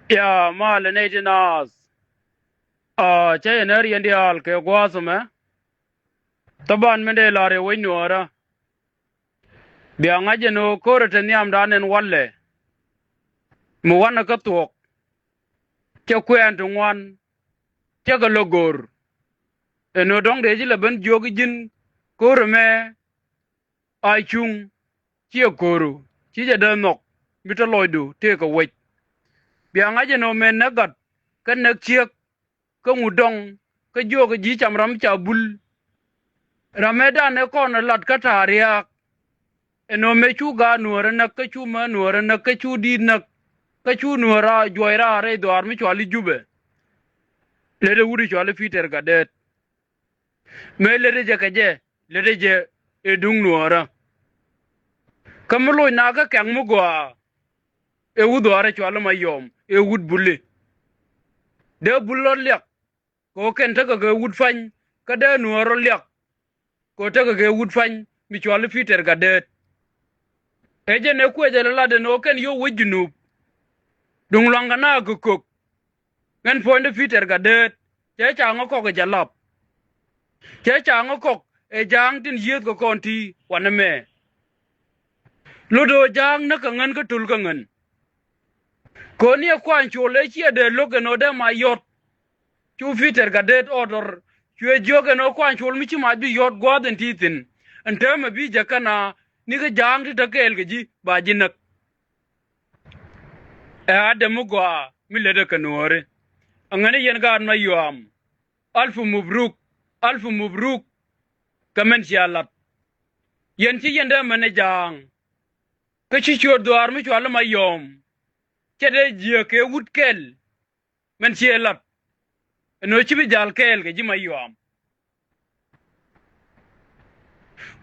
Ya mal ne jinas che ne ri ndi al ke gwasume taban mende lare winyora bi angaje no korete niam danen walle mu wana ka tok ke kwent ngwan ke ga logor eno dong de jile ben jogi jin korme ai chung che koru chi je de nok bito loidu te ko wet bi angaje no men nagat kan nak chiek ka ngudong ka jogi ji chamram cha bul rameda ne kon lat ka taria eno me chu ga nuora na ka chu ma nuora na ka chu di na ka chu nuora joira re do armi chwali jube le de wuri chwali fiter ga det me le de je je le de je edung nuora kamlo na ga kyang mu gwa e wudo are chwali mayom e wud bulle de bullo lek ko ken ta ga wud fan ka de nuora lek ko ta ga wud fan mi chwali fiter ga det eje ne kweje la de no ken yo wujunu dung longa na gukuk ngen fonde fiter ga det che chango ko ga jalap che chango ko e jang tin yet ko konti wana me ludo jang na ka ngen ka tul ka ngen ko ni kwan chole chi de loge no de mayot chu fiter ga det order chwe joge no kwan chol mi chi ma bi yot gwaden titin ante me bi jakana ni ga jang ti takel ga ji ba jinak e adamu gwa mi le de kanore angane yen ga na yom alfu mubruk kamen sialat yen ci yende mane jang ka ci chor doar mi chwala mayom kede je ke wutkel men sialat no ci bi jal kel ga ji mayom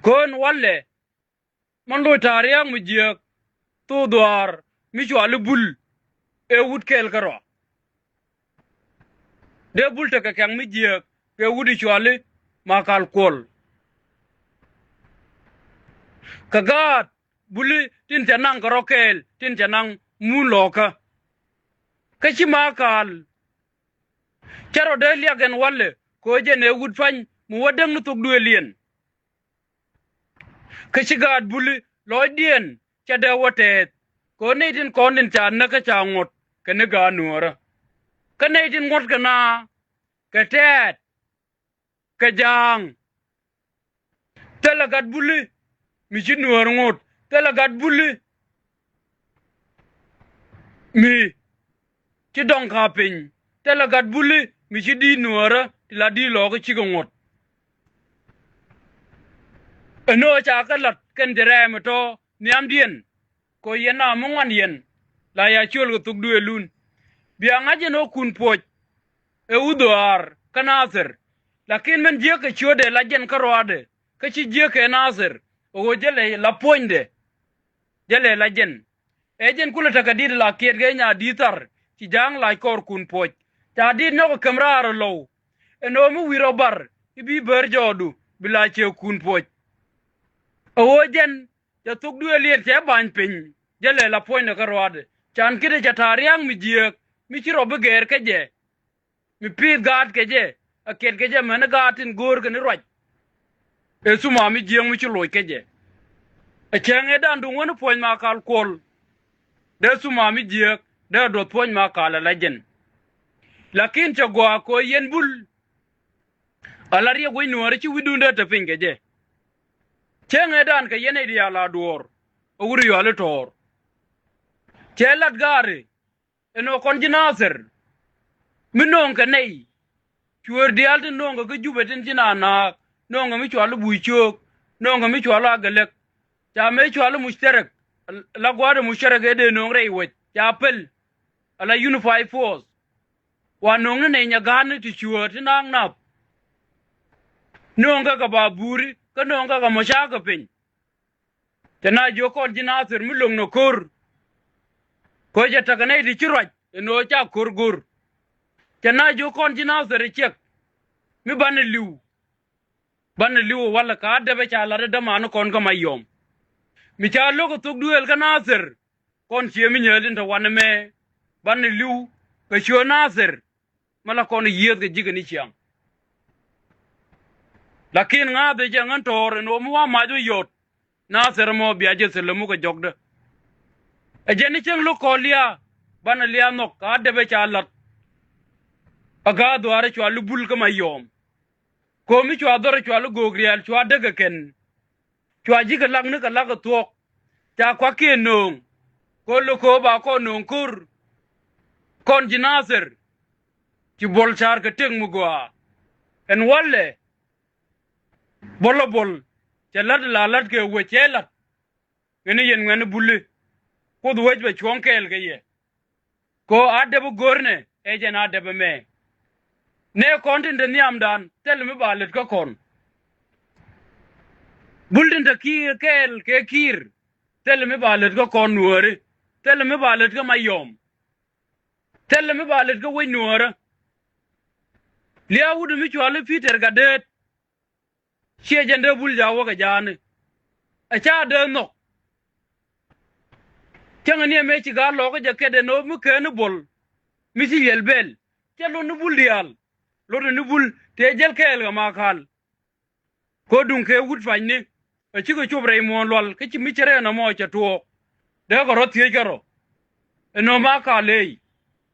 kon walle man do tariang mi je to doar mi chwala bul e wutkel karo de bul ta ka kang mi je ke wudi chwala makal kol kagat buli tin janang karokel tin janang muloka kachi makal charo de liagen walle ko je ne wud fan mu wadang nu tok duelien kachi gad buli loidien chada wote ko ne tin konin chan na ka changot kene ga nuora ka ne tin ngot kana ka tet ka jang talagat buli mi ci nuor ngot talagat buli mi ci dong ka pin talagat buli mi ci di nuora ti la di lo ko ci ngot eno cha ka lat ken dere mo to niam dien ko yena mo ngan yen la ya chul ko tuk duelun lun bi angaje no kun poj e udoar kanaser lakin men je ka chode la jen karwade ka ci je ka naser o jele la poinde jele la jen ejen kula taka did la kiet ge nya ditar ci jang la kor kun poj ta did no ko kamrar lo eno mu wiro bar ibi ber jodu bila che kun poj o jen ya tuk du elier che ban pin jele la poinde karwade chan kide ja tariang mi je mi ci robe ger ke je mi pi gad ke je a ket ke je men gatin gor ke ni roj e suma mi jeng mi ci loy ke je e chenge dan du wona poñ ma kal kol de suma mi je de do poñ ma kala la jen lakin cha go ko yen bul alari go nuore ci widunde ta pinge je chenge dan ke yene dia la duor o wuri yo le tor chelat gare eno kon jinaser minon ka nei chuor dial tin nonga ka jube tin jinana nonga mi chwalu buichok nonga mi chwalu agalek cha me chwalu mushtarak la gwada mushtarak ede nongre iwet cha pel ala unified force wa nonga ne nya gan ti chuor tin ang nap nonga ka baburi ka nonga ka moshaka pin tana joko jinasir milong no kor ko ja takane di chirwaj no cha kurgur tana joko jinasir chek mi ban liu wala ka dabe cha la da man kon ka mayom mi cha lo ko tuk duel ka nasir kon che mi nyelin ta wan me ban liu ka sho Nasir mala kon yed ga jigani chiang lakin nga de jangan tor no mo ma jo yot Nasir mo biaje selemu ka jogda ajeni cheng lo kolia bana liya no ka de be chalat aga dware chwalu bul ka mayom ko mi chwa dore chwalu gogrial chwa daga ken chwa ji ka lang ne ka lag tuok cha kwa ke nong ko lo ko ba ko nong kur kon ji Nasir ci bol char ka teng mu gwa en walle bolo bol cha lad la lad ke we chelat ngene yen ngene bulle ko du wajbe chonkel ke ye ko adde bu gorne e jen adde be me ne kontin de niam dan tel mi balet ko kon buldin de kir kel ke kir tel mi balet ko kon nuore tel mi balet ko mayom tel mi balet ko we nuore liya wudu mi chwale Peter gadet che jende bul jawo ga jane a cha de no changa ne me ci ga lo ga jakede no mu ken bol mi ci yelbel te lo nu bul dial lo nu bul te jel kel ga makal ko dun ke wut fanni a ci ko chobre mo lol ke ci mi cere na mo cha to de ga rot ye garo no makale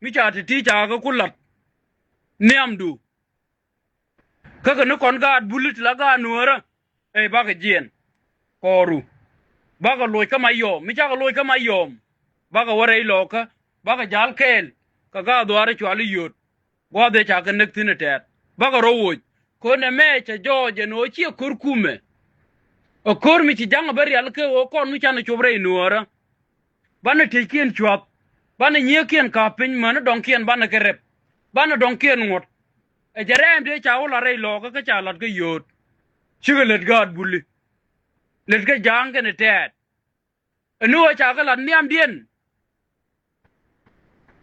mi cha ti cha ga kulat niamdu kaka no kon ga bulit la ga nuora e ba ga jien koru ba ga loy kama yom mi cha ga loy kama yom ba ga ware loka ba ga jal kel ka ga dware chwali yot go de cha ga nek tine tet ba ga rowo ko ne me cha joje no chi kurkume o kor mi ci jang bari al ke o kon mi cha na chobre nuora bana tekien chwap bana nyekien ka pin man donkien bana kerep bana donkien ngot e jarem de cha ola rei lo ka cha lat ke yot chigelet gad bulli let ke jang ke ne tet enu cha ka lat niam dien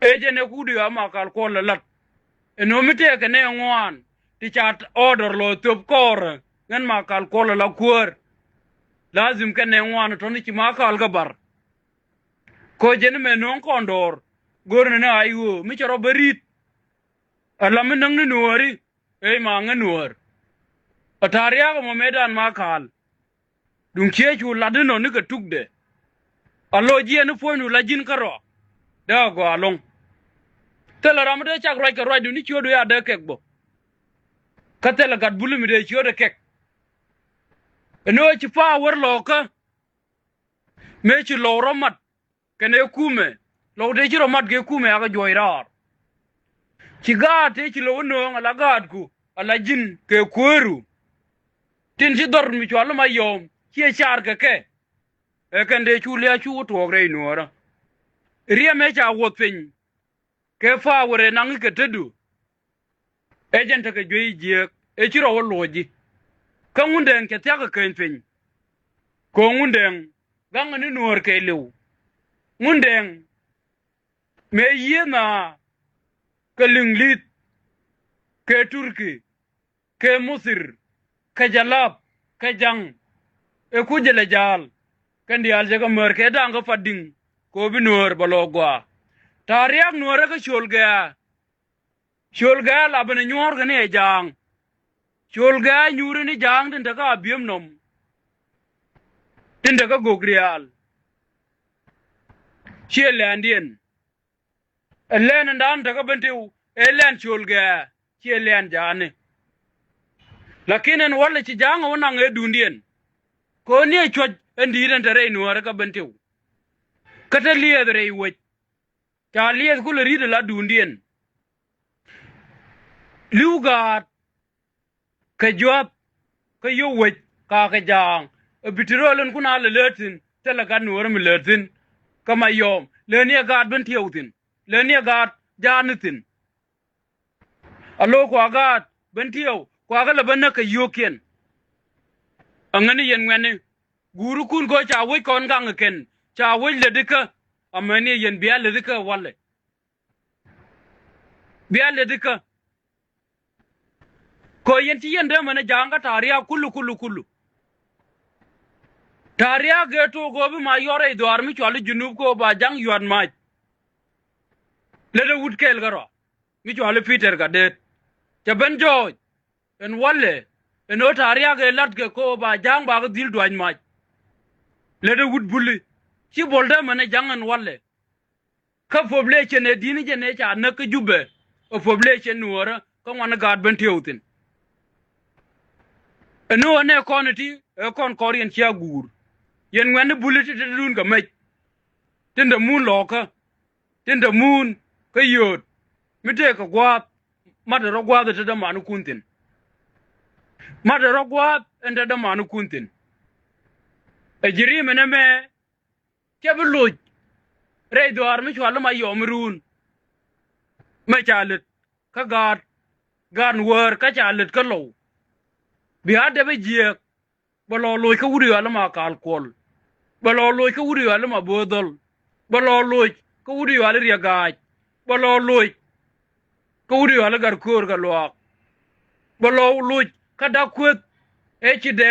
e je ne ku dia ma kal ko lat enu mi te ke ne ngwan ti chat order lo top kor ngan ma kal ko la kur lazim ke ne ngwan to ni ci ma kal ga bar ko je ne me non kondor gorne na ayu mi choro berit ala mi nang ni nuori e ma nga nuor ataria ko mo medan ma kal dun che chu ladino ni ka tukde allo je ni fonu la jin karo da go along tela ramde chak roi ka roi dun ni chodo ya de kek bo ka tela gat bulu mi de chodo kek no chi fa war lo ka me chi lo romat kene kume lo de chi romat ge kume aga joirar ci gaat te ci lo no ala gaat ku ala jin ke koru tin ci dor mi chwal ma yom ci char ke e kan de chu le chu to re no ra ria me cha wot pin ke fa wore nang ke tedu e jen ta ke joi je e ci ro loji kan ngunden ke ta ka ken pin ko ngunden gang ni nuor ke lew ngunden me yena ke linglit ke turki ke musir ke jalap ke jang e ku jele jal kan di alje ko mer ke dang ko fading ko bi nuor balogwa tariak nuor ke shulga la bane nyor ga ne jang shulga nyuri ni jang den daga abiem nom den daga gogrial shele andien elen ndan daga bentiu elen chulga ci elen jane lakinen wala ci janga wona nge dundien ko ne choj andi den tare nuora ka bentiu kata liye dre wet ta liye kul ride la dundien lugat ka job ka yo wet ka ka jang bitirolun kuna le letin tela ga nuora mi letin kama yom le ne ga bentiutin le ne ga janitin alo ko agat bentiyo ko agala banna ka yoken angani yen ngane guru kun go cha wi kon gang ken cha wi le dika amani yen biya le dika walle biya le dika ko yen ti yen de mana janga tariya kullu tariya geto go bi ma yore do armi chwalu junub ko ba jang yuan ma le wut kel garo mi jwale Peter ga det ja ben George en walle en otaria ge lat ge ko ba jang ba ga dil dwan ma le wut bulli ci bolda mane jangan walle ka population e dini je ne cha na ka jubbe o population nuora ko wana gad ben tewtin eno ne konati e kon korien chia gur yen ngwane buliti te dun ga mej tinda mun loka tinda mun ka yot mite ka gwa madara gwa da da manu kuntin madara gwa enda da manu kuntin e jiri mene me kebuluj rei doar mi chwala ma yomrun ma chalet ka gan wor ka chalet ka lo bi ade be jiek balo loy ka wuri wala ma ka alcohol balo loy ka wuri wala ma bodol balo loy ka wuri wala riya gaaj balo loy ka wuri wala gar kor ga lo balo loy ka da kwet e ci de